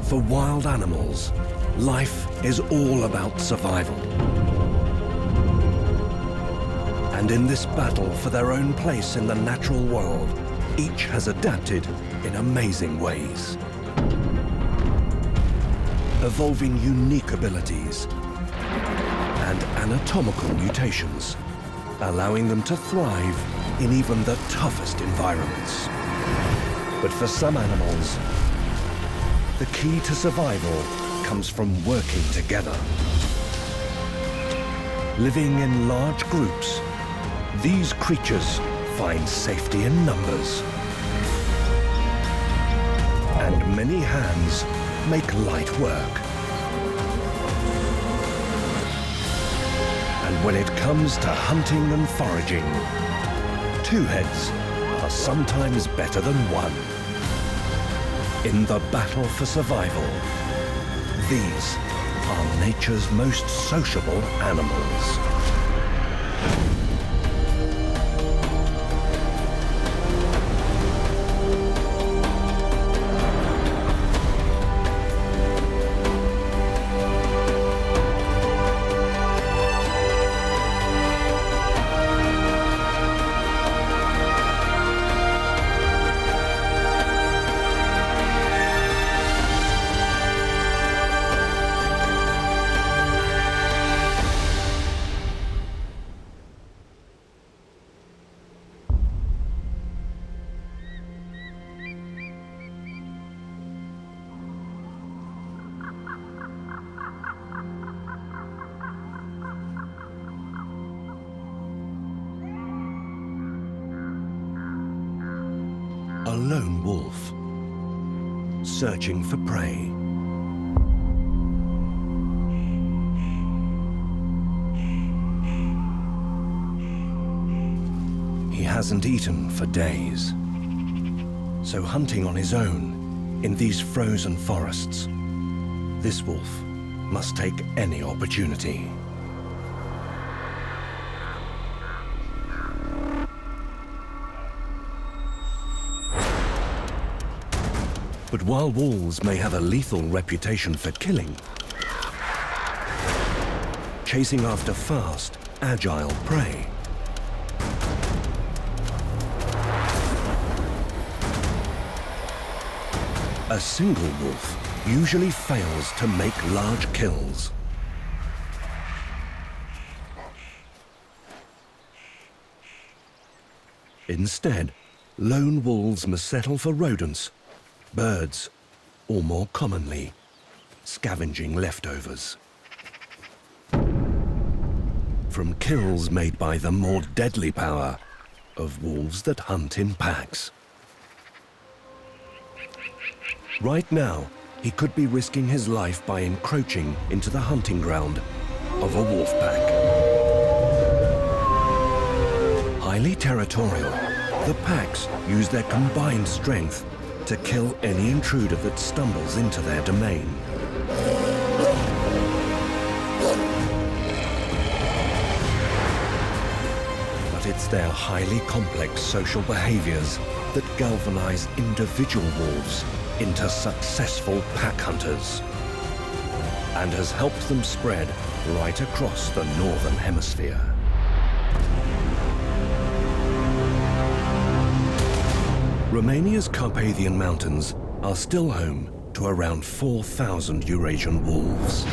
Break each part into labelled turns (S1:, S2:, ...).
S1: For wild animals, life is all about survival. And in this battle for their own place in the natural world, each has adapted in amazing ways, evolving unique abilities and anatomical mutations, allowing them to thrive in even the toughest environments. But for some animals, the key to survival comes from working together. Living in large groups, these creatures find safety in numbers. And many hands make light work. And when it comes to hunting and foraging, two heads are sometimes better than one. In the battle for survival, these are nature's most sociable animals. A lone wolf, searching for prey. He hasn't eaten for days, so hunting on his own in these frozen forests, this wolf must take any opportunity. But while wolves may have a lethal reputation for killing, chasing after fast, agile prey, a single wolf usually fails to make large kills. Instead, lone wolves must settle for rodents, birds, or more commonly, scavenging leftovers. From kills made by the more deadly power of wolves that hunt in packs. Right now, he could be risking his life by encroaching into the hunting ground of a wolf pack. Highly territorial, the packs use their combined strength to kill any intruder that stumbles into their domain. But it's their highly complex social behaviours that galvanize individual wolves into successful pack hunters, and has helped them spread right across the Northern Hemisphere. Romania's Carpathian Mountains are still home to around 4,000 Eurasian wolves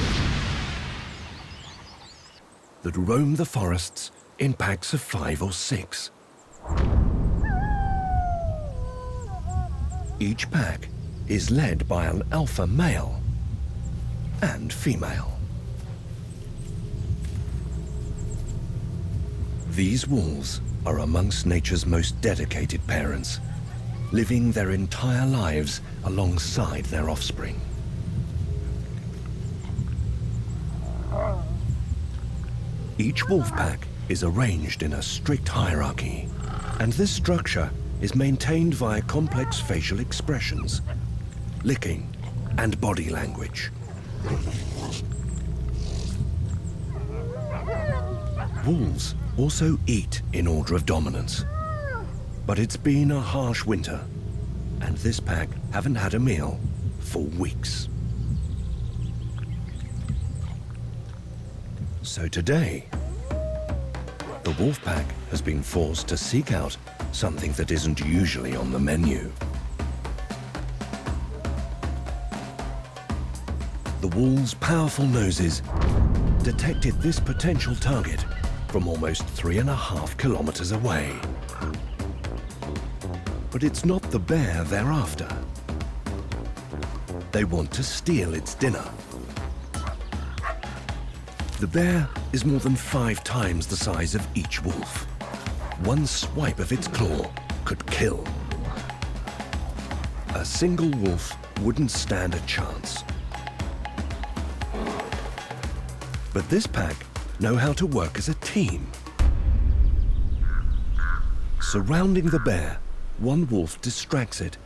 S1: that roam the forests in packs of 5 or 6. Each pack is led by an alpha male and female. These wolves are amongst nature's most dedicated parents, living their entire lives alongside their offspring. Each wolf pack is arranged in a strict hierarchy, and this structure is maintained via complex facial expressions, licking, and body language. Wolves also eat in order of dominance. But it's been a harsh winter, and this pack haven't had a meal for weeks. So today, the wolf pack has been forced to seek out something that isn't usually on the menu. The wolves' powerful noses detected this potential target from almost 3.5 kilometers away. But it's not the bear they're after. They want to steal its dinner. The bear is more than 5 times the size of each wolf. One swipe of its claw could kill. A single wolf wouldn't stand a chance. But this pack know how to work as a team. Surrounding the bear, one wolf distracts it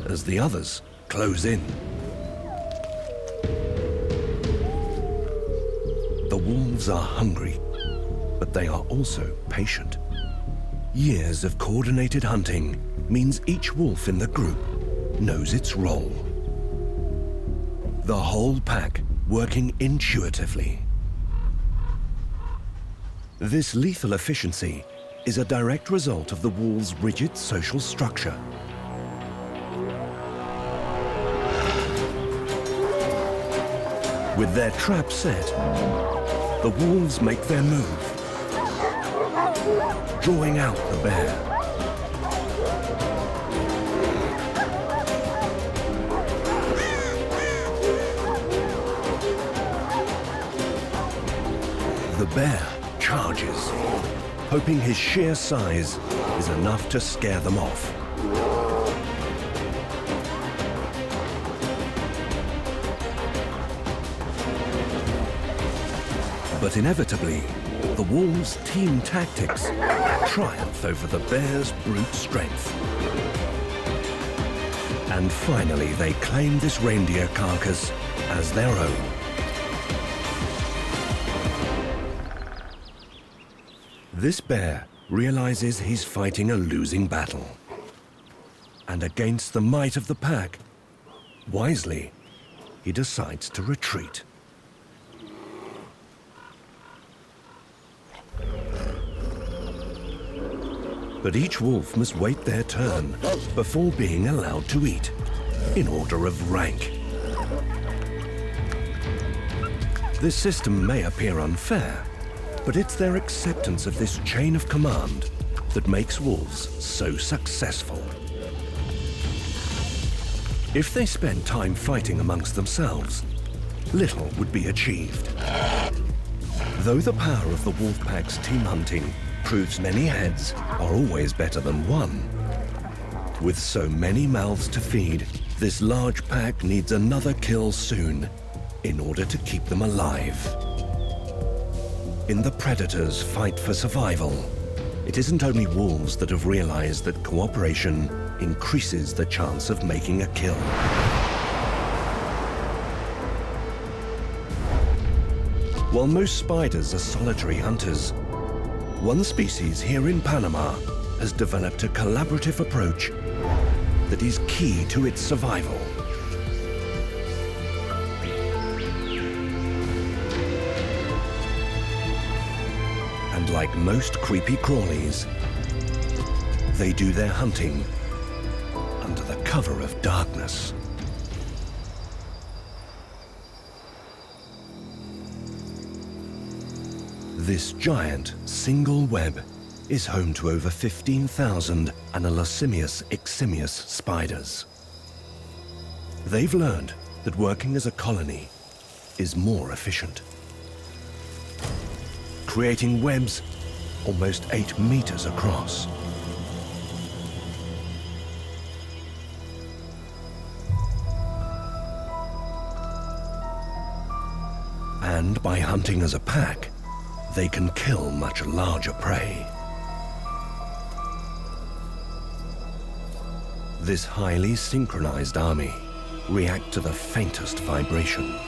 S1: as the others close in. The wolves are hungry, but they are also patient. Years of coordinated hunting means each wolf in the group knows its role. The whole pack working intuitively. This lethal efficiency is a direct result of the wolves' rigid social structure. With their trap set, the wolves make their move, drawing out the bear. The bear charges, hoping his sheer size is enough to scare them off. But inevitably, the wolves' team tactics triumph over the bear's brute strength. And finally, they claim this reindeer carcass as their own. This bear realizes he's fighting a losing battle. And against the might of the pack, wisely, he decides to retreat. But each wolf must wait their turn before being allowed to eat, in order of rank. This system may appear unfair, but it's their acceptance of this chain of command that makes wolves so successful. If they spent time fighting amongst themselves, little would be achieved. Though the power of the wolf pack's team hunting proves many heads are always better than one, with so many mouths to feed, this large pack needs another kill soon in order to keep them alive. In the predator's fight for survival, it isn't only wolves that have realized that cooperation increases the chance of making a kill. While most spiders are solitary hunters, one species here in Panama has developed a collaborative approach that is key to its survival. And like most creepy crawlies, they do their hunting under the cover of darkness. This giant single web is home to over 15,000 Anolosimius eximius spiders. They've learned that working as a colony is more efficient, creating webs almost 8 meters across. And by hunting as a pack, they can kill much larger prey. This highly synchronized army react to the faintest vibration,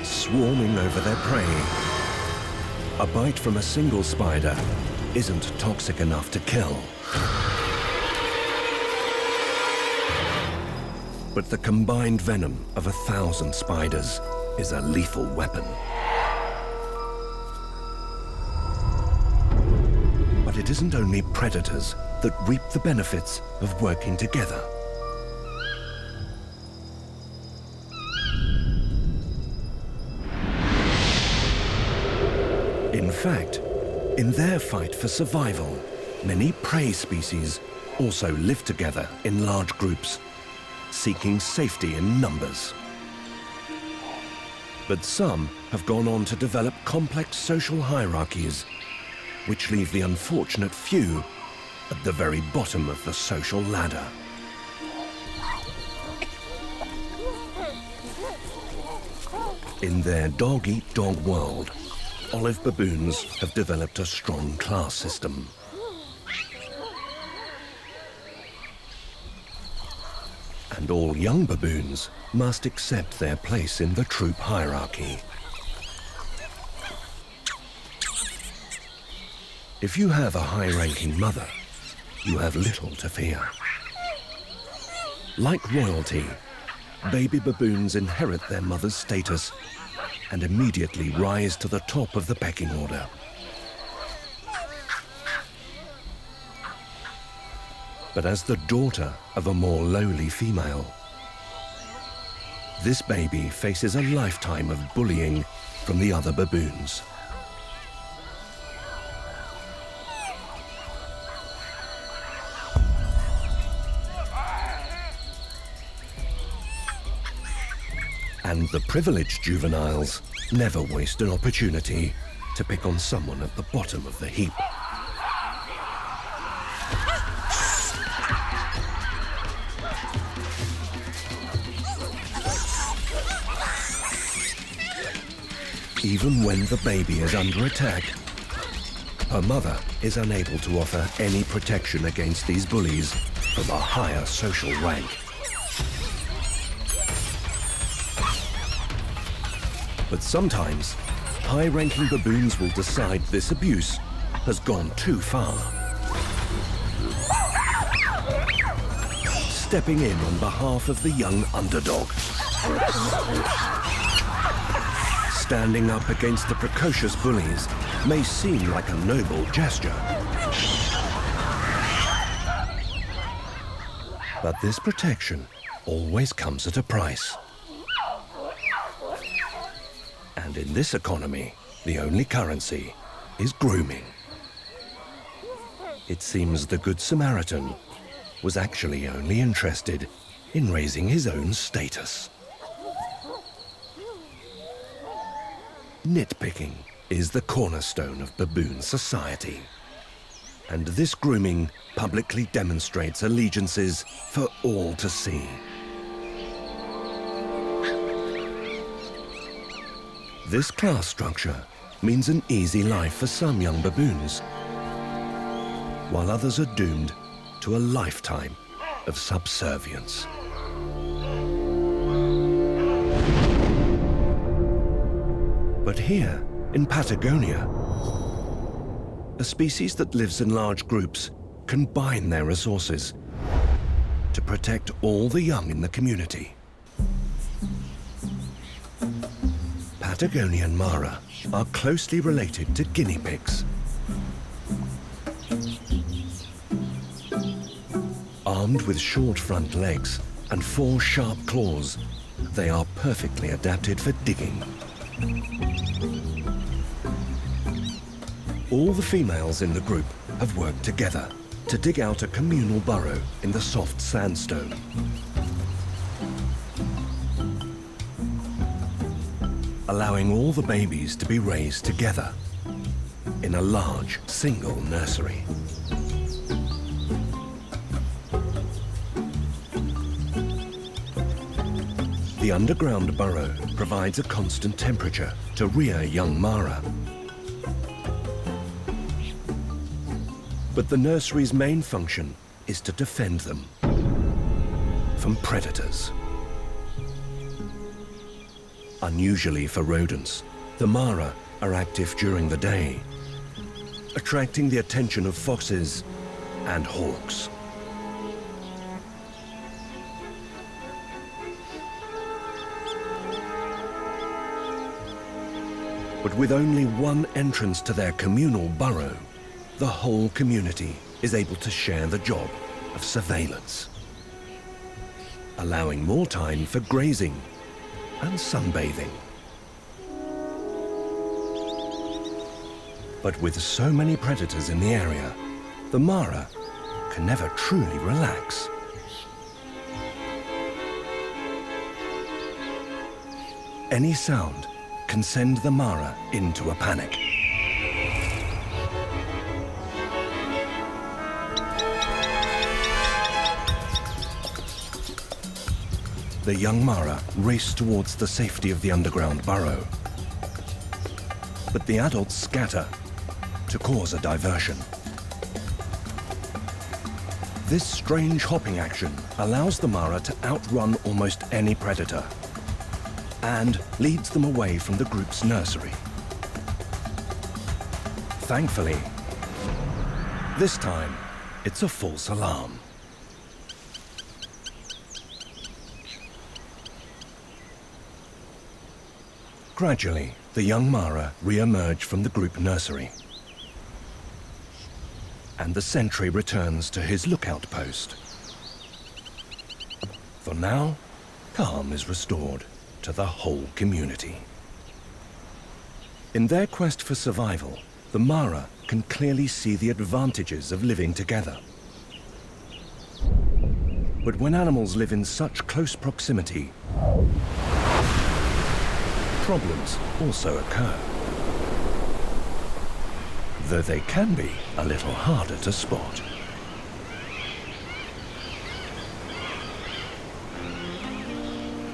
S1: swarming over their prey. A bite from a single spider isn't toxic enough to kill. But the combined venom of 1,000 spiders is a lethal weapon. But it isn't only predators that reap the benefits of working together. In fact, in their fight for survival, many prey species also live together in large groups, seeking safety in numbers. But some have gone on to develop complex social hierarchies, which leave the unfortunate few at the very bottom of the social ladder. In their dog-eat-dog world, olive baboons have developed a strong class system. And all young baboons must accept their place in the troop hierarchy. If you have a high-ranking mother, you have little to fear. Like royalty, baby baboons inherit their mother's status and immediately rise to the top of the pecking order. But as the daughter of a more lowly female, this baby faces a lifetime of bullying from the other baboons. And the privileged juveniles never waste an opportunity to pick on someone at the bottom of the heap. Even when the baby is under attack, her mother is unable to offer any protection against these bullies from a higher social rank. But sometimes, high-ranking baboons will decide this abuse has gone too far, stepping in on behalf of the young underdog. Standing up against the precocious bullies may seem like a noble gesture. But this protection always comes at a price. And in this economy, the only currency is grooming. It seems the Good Samaritan was actually only interested in raising his own status. Nitpicking is the cornerstone of baboon society. And this grooming publicly demonstrates allegiances for all to see. This class structure means an easy life for some young baboons, while others are doomed to a lifetime of subservience. But here, in Patagonia, a species that lives in large groups combine their resources to protect all the young in the community. Patagonian Mara are closely related to guinea pigs. Armed with short front legs and 4 sharp claws, they are perfectly adapted for digging. All the females in the group have worked together to dig out a communal burrow in the soft sandstone. Allowing all the babies to be raised together in a large single nursery. The underground burrow provides a constant temperature to rear young Mara. But the nursery's main function is to defend them from predators. Unusually for rodents, the Mara are active during the day, attracting the attention of foxes and hawks. But with only one entrance to their communal burrow, the whole community is able to share the job of surveillance, allowing more time for grazing and sunbathing. But with so many predators in the area, the Mara can never truly relax. Any sound can send the Mara into a panic. The young Mara race towards the safety of the underground burrow. But the adults scatter to cause a diversion. This strange hopping action allows the Mara to outrun almost any predator and leads them away from the group's nursery. Thankfully, this time, it's a false alarm. Gradually, the young Mara re-emerge from the group nursery, and the sentry returns to his lookout post. For now, calm is restored to the whole community. In their quest for survival, the Mara can clearly see the advantages of living together. But when animals live in such close proximity, problems also occur, though they can be a little harder to spot.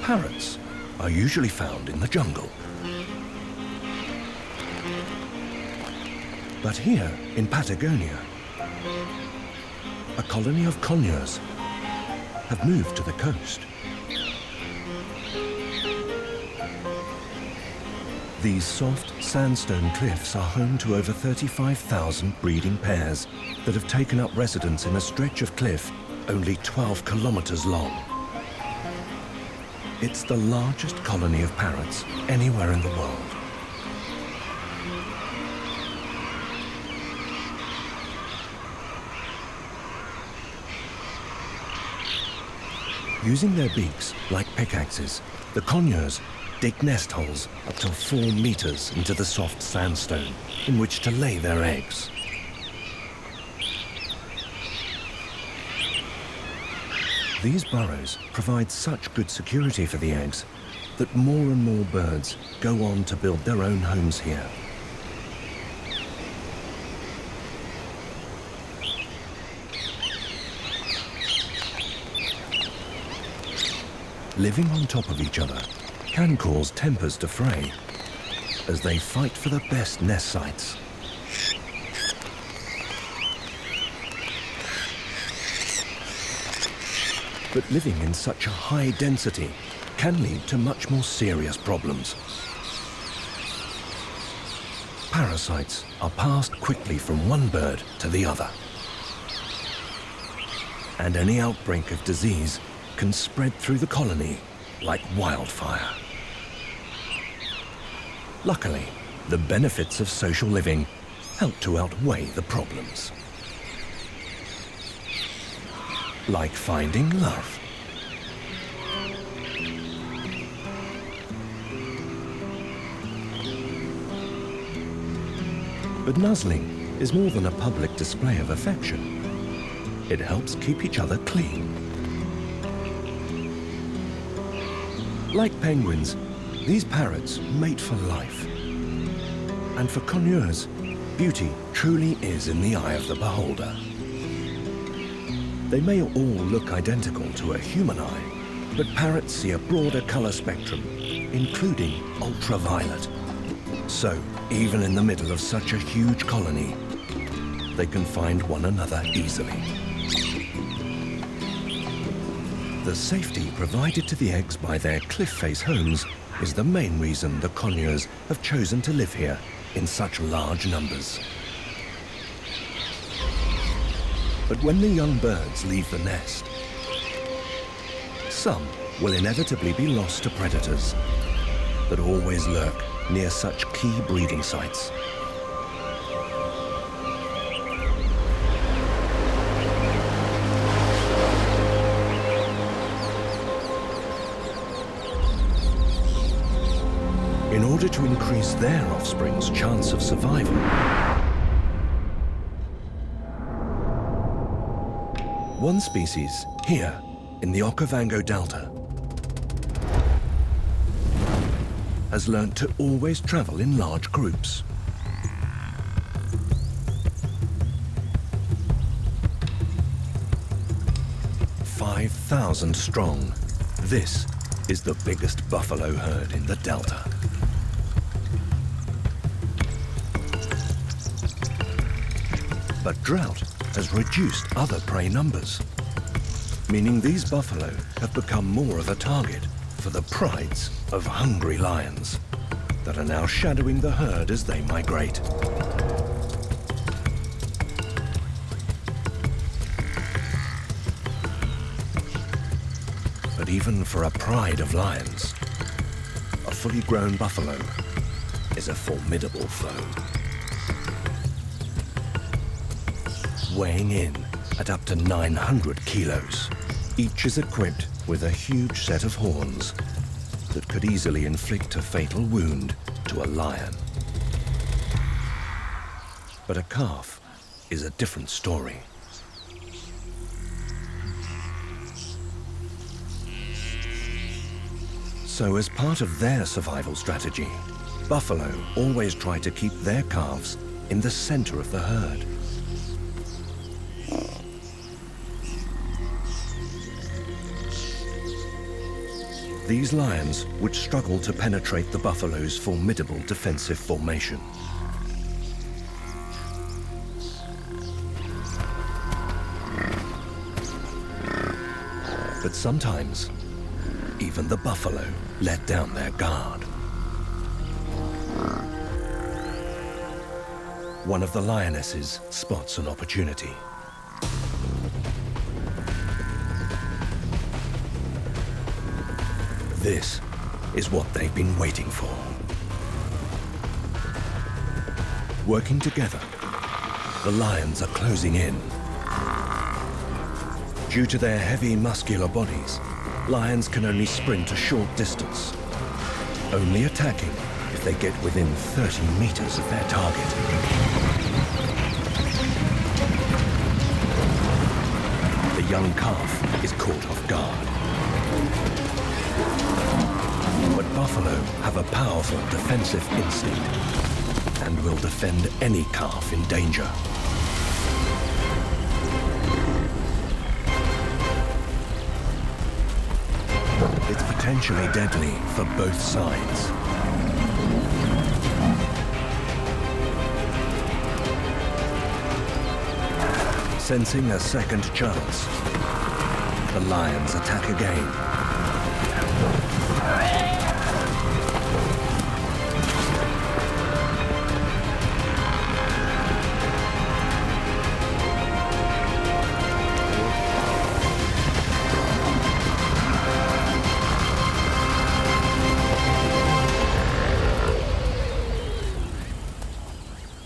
S1: Parrots are usually found in the jungle. But here in Patagonia, a colony of conures have moved to the coast. These soft sandstone cliffs are home to over 35,000 breeding pairs that have taken up residence in a stretch of cliff only 12 kilometers long. It's the largest colony of parrots anywhere in the world. Using their beaks like pickaxes, the conures dig nest holes up to 4 meters into the soft sandstone in which to lay their eggs. These burrows provide such good security for the eggs that more and more birds go on to build their own homes here. Living on top of each other can cause tempers to fray as they fight for the best nest sites. But living in such a high density can lead to much more serious problems. Parasites are passed quickly from one bird to the other, and any outbreak of disease can spread through the colony like wildfire. Luckily, the benefits of social living help to outweigh the problems. Like finding love. But nuzzling is more than a public display of affection. It helps keep each other clean. Like penguins, these parrots mate for life. And for conures, beauty truly is in the eye of the beholder. They may all look identical to a human eye, but parrots see a broader color spectrum, including ultraviolet. So, even in the middle of such a huge colony, they can find one another easily. The safety provided to the eggs by their cliff-face homes is the main reason the conures have chosen to live here in such large numbers. But when the young birds leave the nest, some will inevitably be lost to predators that always lurk near such key breeding sites. In order to increase their offspring's chance of survival, one species here in the Okavango Delta has learnt to always travel in large groups. "5,000 strong, this is the biggest buffalo herd in the Delta. But drought has reduced other prey numbers, meaning these buffalo have become more of a target for the prides of hungry lions that are now shadowing the herd as they migrate. But even for a pride of lions, a fully grown buffalo is a formidable foe. Weighing in at up to 900 kilos, each is equipped with a huge set of horns that could easily inflict a fatal wound to a lion. But a calf is a different story. So as part of their survival strategy, buffalo always try to keep their calves in the center of the herd. These lions would struggle to penetrate the buffalo's formidable defensive formation. But sometimes, even the buffalo let down their guard. One of the lionesses spots an opportunity. This is what they've been waiting for. Working together, the lions are closing in. Due to their heavy muscular bodies, lions can only sprint a short distance, only attacking if they get within 30 meters of their target. The young calf is caught off guard. But buffalo have a powerful defensive instinct and will defend any calf in danger. It's potentially deadly for both sides. Sensing a second chance, the lions attack again.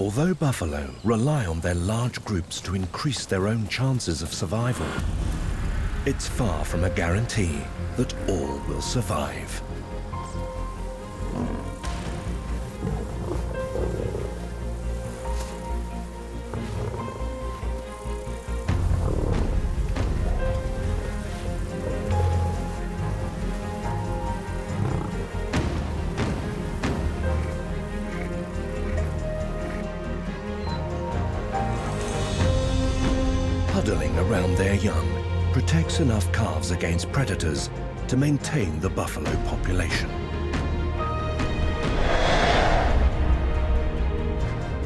S1: Although buffalo rely on their large groups to increase their own chances of survival, it's far from a guarantee that all will survive. Huddling around their young protects enough calves against predators to maintain the buffalo population.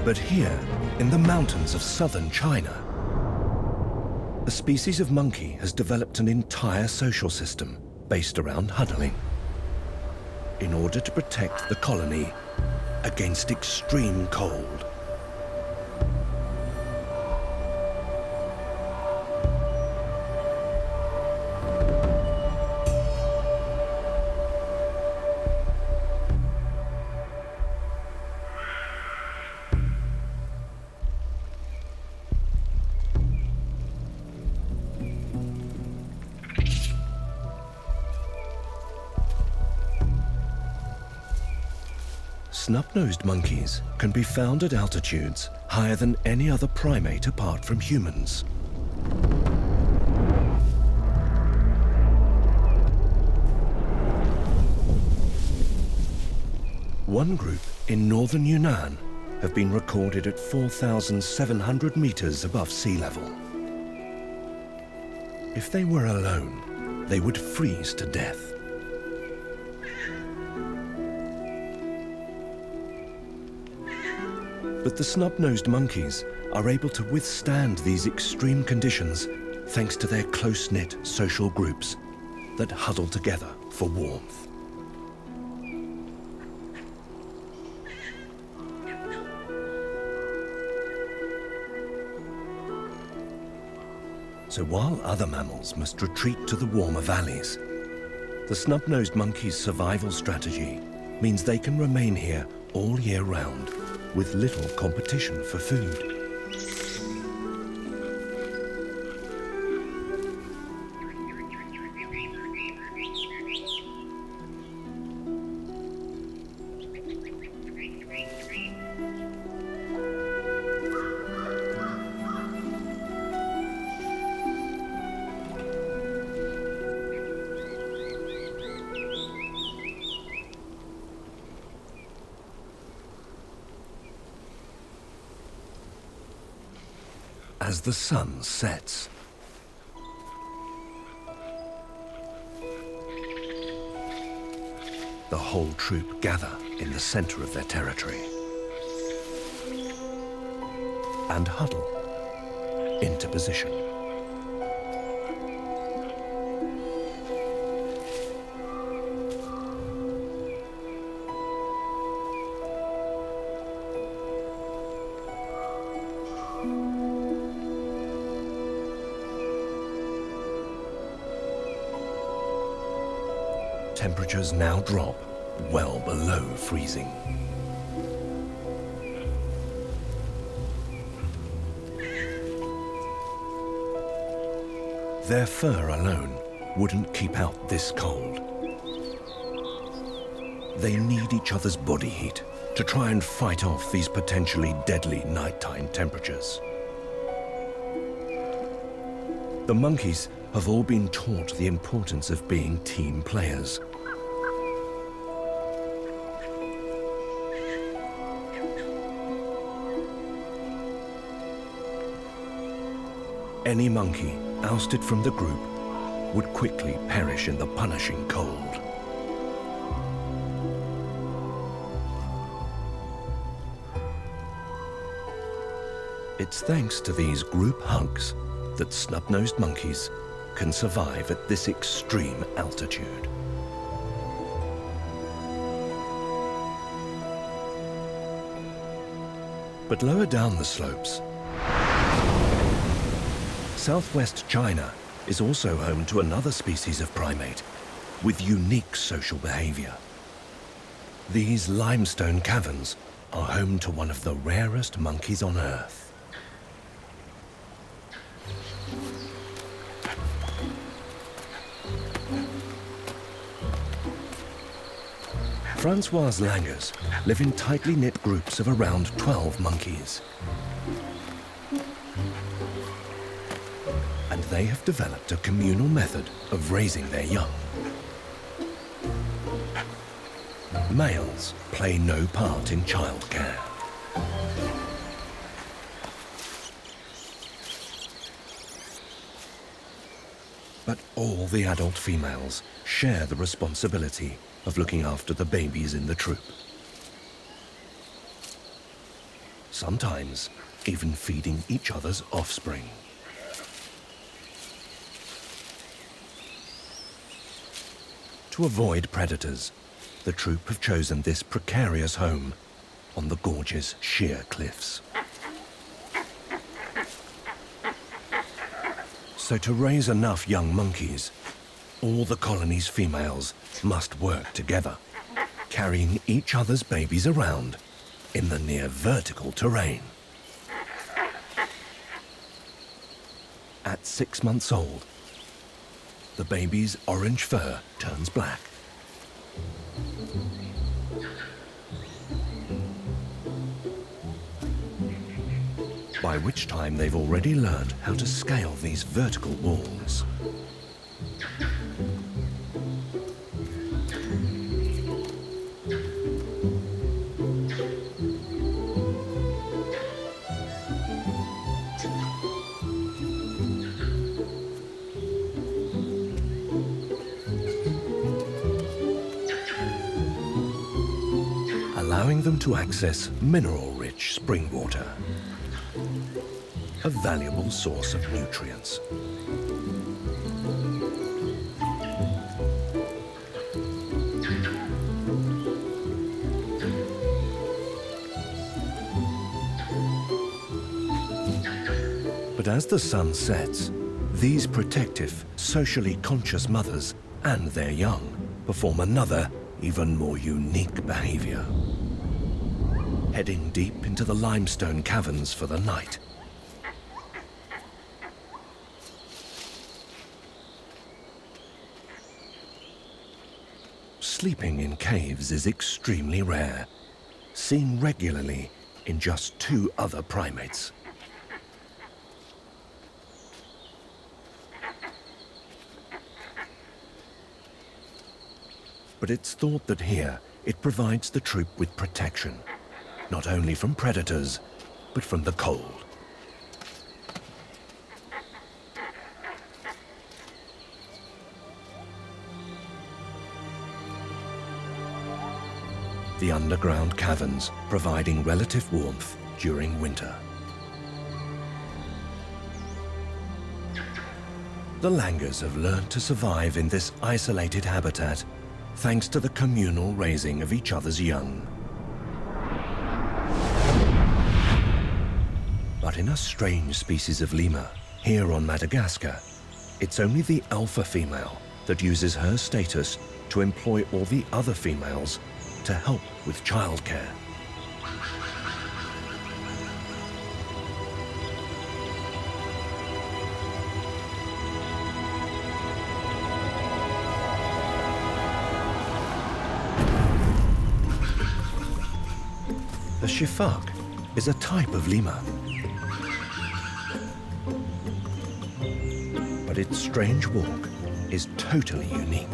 S1: But here, in the mountains of southern China, a species of monkey has developed an entire social system based around huddling in order to protect the colony against extreme cold. Snub-nosed monkeys can be found at altitudes higher than any other primate apart from humans. One group in northern Yunnan have been recorded at 4,700 meters above sea level. If they were alone, they would freeze to death. But the snub-nosed monkeys are able to withstand these extreme conditions thanks to their close-knit social groups that huddle together for warmth. So while other mammals must retreat to the warmer valleys, the snub-nosed monkey's survival strategy means they can remain here all year round with little competition for food. As the sun sets, the whole troop gather in the center of their territory and huddle into position. Temperatures now drop well below freezing. Their fur alone wouldn't keep out this cold. They need each other's body heat to try and fight off these potentially deadly nighttime temperatures. The monkeys have all been taught the importance of being team players. Any monkey ousted from the group would quickly perish in the punishing cold. It's thanks to these group hugs that snub-nosed monkeys can survive at this extreme altitude. But lower down the slopes, southwest China is also home to another species of primate with unique social behaviour. These limestone caverns are home to one of the rarest monkeys on Earth. Francois' langurs live in tightly knit groups of around 12 monkeys. And they have developed a communal method of raising their young. Males play no part in childcare. But all the adult females share the responsibility of looking after the babies in the troop. Sometimes even feeding each other's offspring. To avoid predators, the troop have chosen this precarious home on the gorge's sheer cliffs. So to raise enough young monkeys, all the colony's females must work together, carrying each other's babies around in the near vertical terrain. At 6 months old, the baby's orange fur turns black. by which time they've already learned how to scale these vertical walls. Allowing them to access mineral-rich spring water, a valuable source of nutrients. But as the sun sets, these protective, socially conscious mothers and their young perform another, even more unique behaviour. Heading deep into the limestone caverns for the night. Sleeping in caves is extremely rare, seen regularly in just 2 other primates. But it's thought that here it provides the troop with protection, not only from predators, but from the cold. The underground caverns providing relative warmth during winter. The Langurs have learned to survive in this isolated habitat thanks to the communal raising of each other's young. But in a strange species of lemur, here on Madagascar, it's only the alpha female that uses her status to employ all the other females to help with childcare. The shifak is a type of lemur. But its strange walk is totally unique.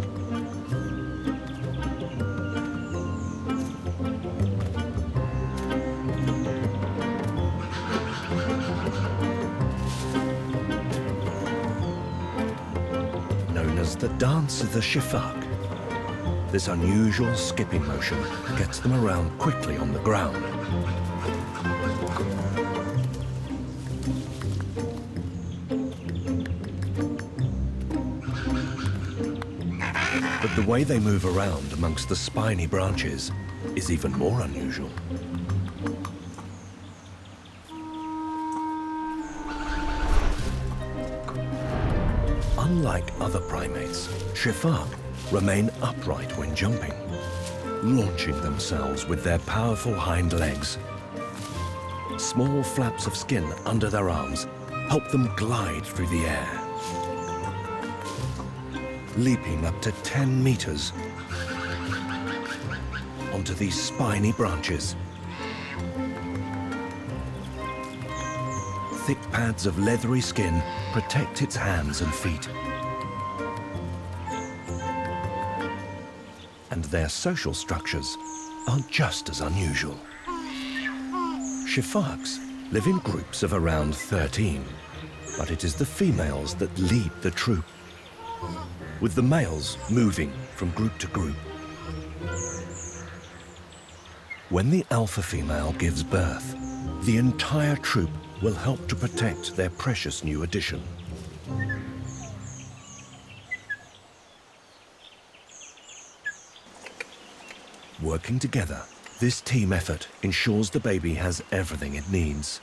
S1: Known as the dance of the shifak, this unusual skipping motion gets them around quickly on the ground. But the way they move around amongst the spiny branches is even more unusual. Unlike other primates, shifak remain upright when jumping, launching themselves with their powerful hind legs. Small flaps of skin under their arms help them glide through the air, leaping up to 10 meters onto these spiny branches. Thick pads of leathery skin protect its hands and feet. And their social structures are just as unusual. Shifaks live in groups of around 13, but it is the females that lead the troop, with the males moving from group to group. When the alpha female gives birth, the entire troop will help to protect their precious new addition. Working together, this team effort ensures the baby has everything it needs.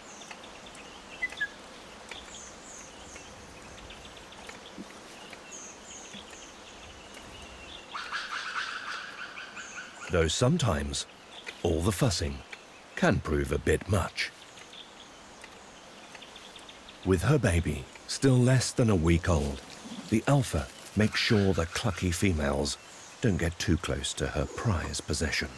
S1: Though sometimes, all the fussing can prove a bit much. With her baby still less than a week old, the alpha makes sure the clucky females don't get too close to her prized possession.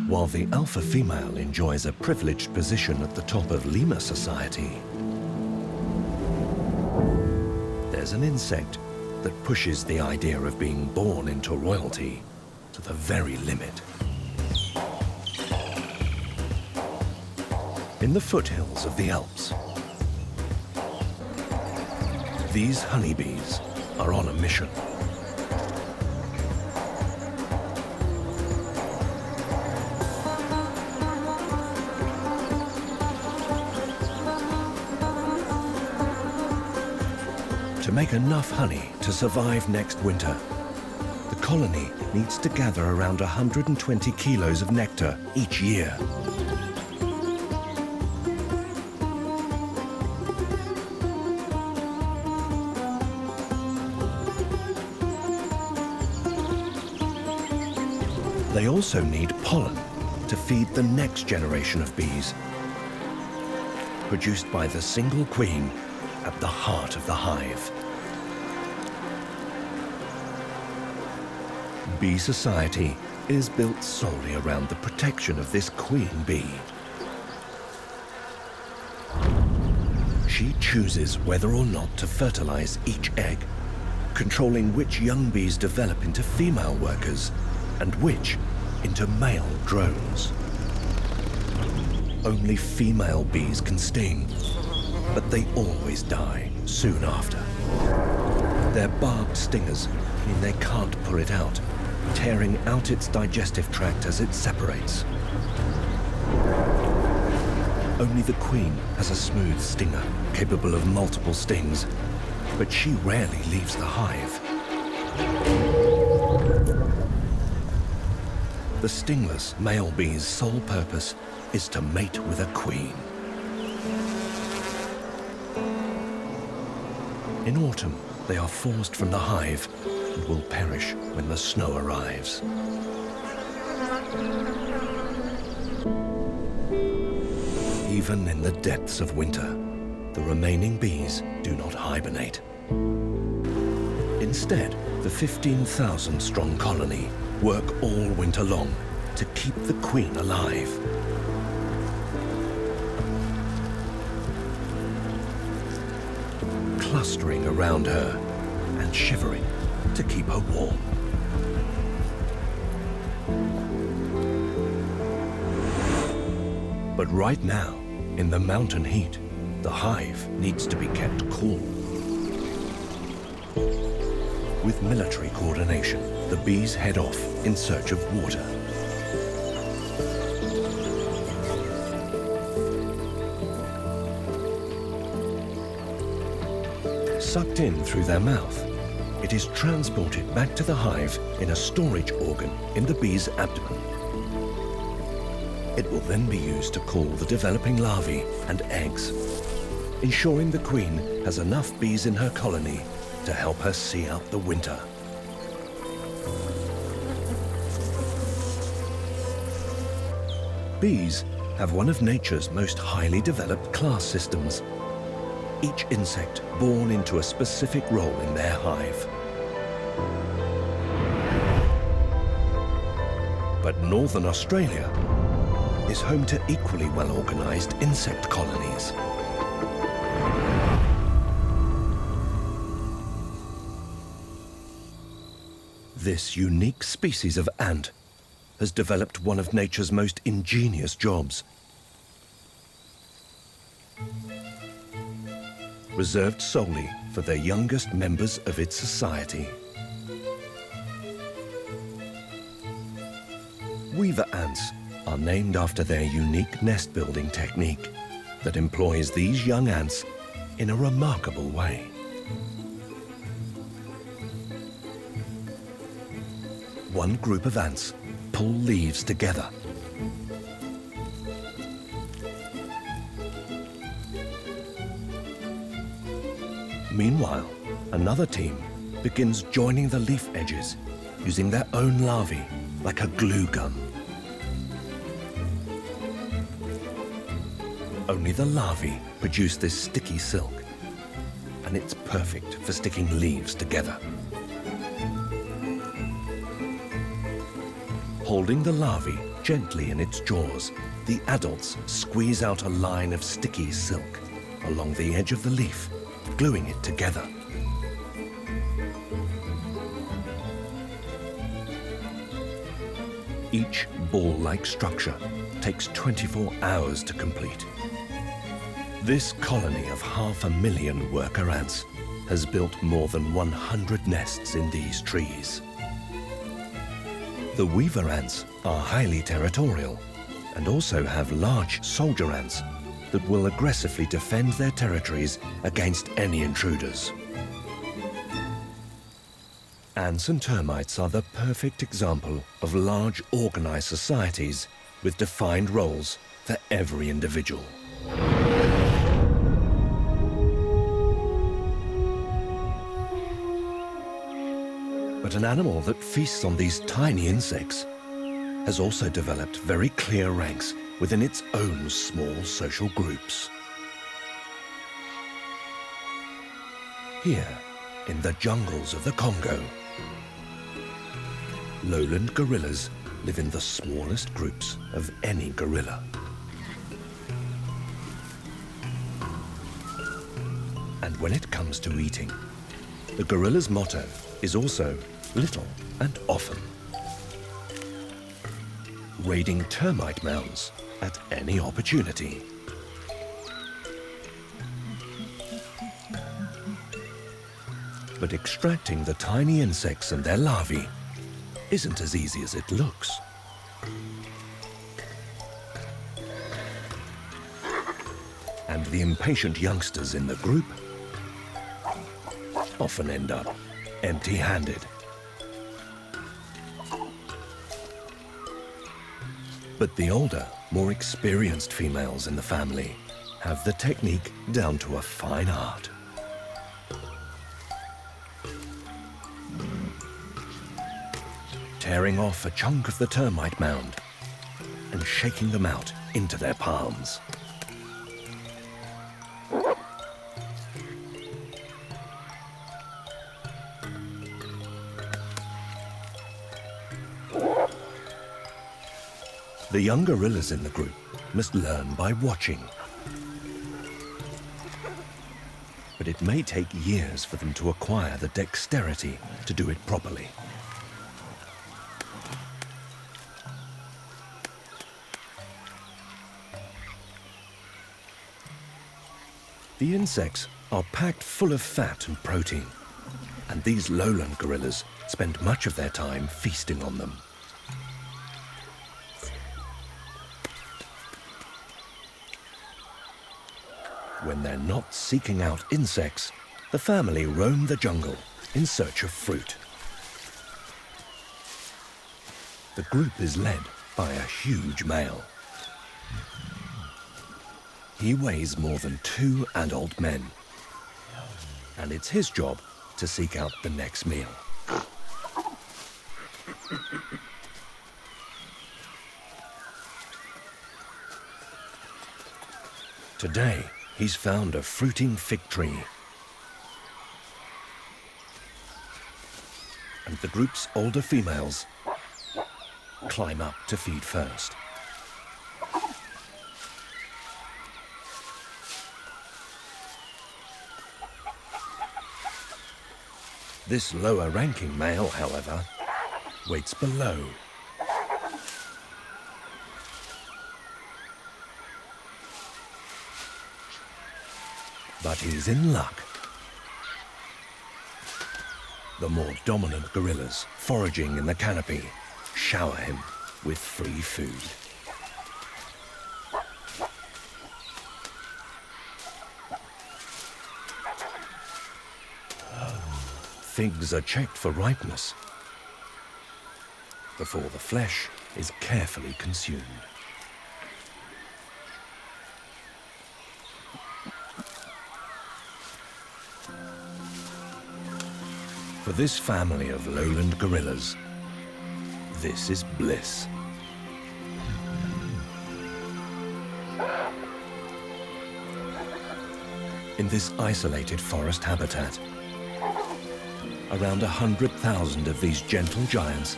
S1: While the alpha female enjoys a privileged position at the top of lemur society, there's an insect that pushes the idea of being born into royalty to the very limit. In the foothills of the Alps, these honeybees are on a mission. To make enough honey to survive next winter, the colony needs to gather around 120 kilos of nectar each year. They also need pollen to feed the next generation of bees, produced by the single queen at the heart of the hive. Bee society is built solely around the protection of this queen bee. She chooses whether or not to fertilize each egg, controlling which young bees develop into female workers and which into male drones. Only female bees can sting, but they always die soon after. Their barbed stingers mean they can't pull it out, tearing out its digestive tract as it separates. Only the queen has a smooth stinger, capable of multiple stings, but she rarely leaves the hive. The stingless male bee's sole purpose is to mate with a queen. In autumn, they are forced from the hive and will perish when the snow arrives. Even in the depths of winter, the remaining bees do not hibernate. Instead, the 15,000-strong colony work all winter long to keep the queen alive. Clustering around her and shivering to keep her warm. But right now, in the mountain heat, the hive needs to be kept cool. With military coordination, the bees head off in search of water. Sucked in through their mouth, it is transported back to the hive in a storage organ in the bee's abdomen. It will then be used to cool the developing larvae and eggs, ensuring the queen has enough bees in her colony to help her see out the winter. Bees have one of nature's most highly developed class systems, each insect born into a specific role in their hive. But Northern Australia is home to equally well-organized insect colonies. This unique species of ant has developed one of nature's most ingenious jobs. Reserved solely for the youngest members of its society. Weaver ants are named after their unique nest-building technique that employs these young ants in a remarkable way. One group of ants pull leaves together. Meanwhile, another team begins joining the leaf edges using their own larvae like a glue gun. Only the larvae produce this sticky silk, and it's perfect for sticking leaves together. Holding the larvae gently in its jaws, the adults squeeze out a line of sticky silk along the edge of the leaf, gluing it together. Each ball-like structure takes 24 hours to complete. This colony of 500,000 worker ants has built more than 100 nests in these trees. The weaver ants are highly territorial and also have large soldier ants that will aggressively defend their territories against any intruders. Ants and termites are the perfect example of large organized societies with defined roles for every individual. But an animal that feasts on these tiny insects has also developed very clear ranks within its own small social groups. Here, in the jungles of the Congo, lowland gorillas live in the smallest groups of any gorilla. And when it comes to eating, the gorilla's motto is also little and often, raiding termite mounds at any opportunity. But extracting the tiny insects and their larvae isn't as easy as it looks. And the impatient youngsters in the group often end up empty-handed. But the older, more experienced females in the family have the technique down to a fine art. Tearing off a chunk of the termite mound and shaking them out into their palms. The young gorillas in the group must learn by watching. But it may take years for them to acquire the dexterity to do it properly. The insects are packed full of fat and protein, and these lowland gorillas spend much of their time feasting on them. When they're not seeking out insects, the family roam the jungle in search of fruit. The group is led by a huge male. He weighs more than 2 adult men, and it's his job to seek out the next meal. Today, he's found a fruiting fig tree. And the group's older females climb up to feed first. This lower-ranking male, however, waits below. But he's in luck. The more dominant gorillas foraging in the canopy shower him with free food. Figs are checked for ripeness before the flesh is carefully consumed. For this family of lowland gorillas, this is bliss. In this isolated forest habitat, around 100,000 of these gentle giants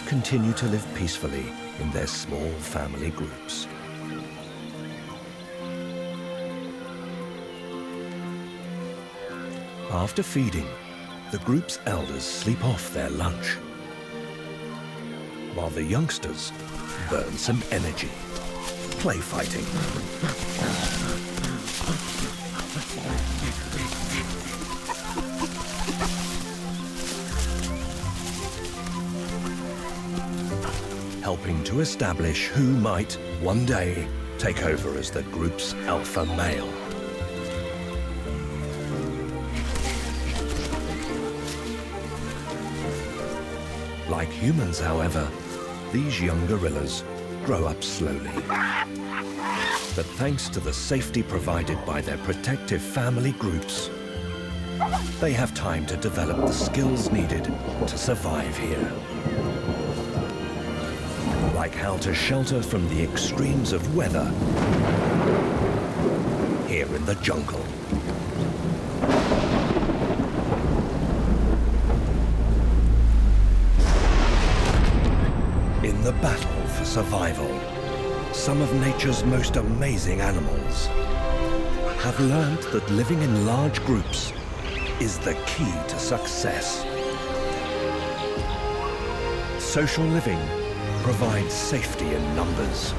S1: continue to live peacefully in their small family groups. After feeding, the group's elders sleep off their lunch, while the youngsters burn some energy, play fighting. Helping to establish who might, one day, take over as the group's alpha male. Like humans, however, these young gorillas grow up slowly. But thanks to the safety provided by their protective family groups, they have time to develop the skills needed to survive here. Like how to shelter from the extremes of weather here in the jungle. In the battle for survival, some of nature's most amazing animals have learned that living in large groups is the key to success. Social living provides safety in numbers.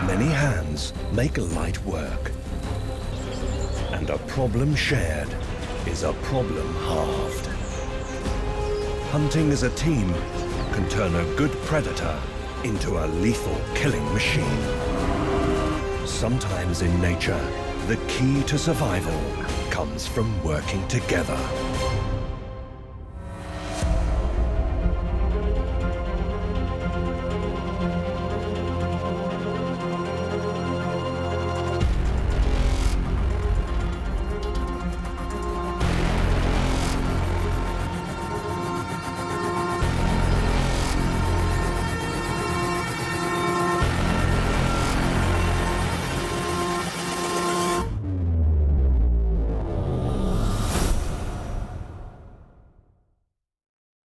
S1: Many hands make light work, and a problem shared is a problem halved. Hunting as a team can turn a good predator into a lethal killing machine. Sometimes in nature, the key to survival comes from working together.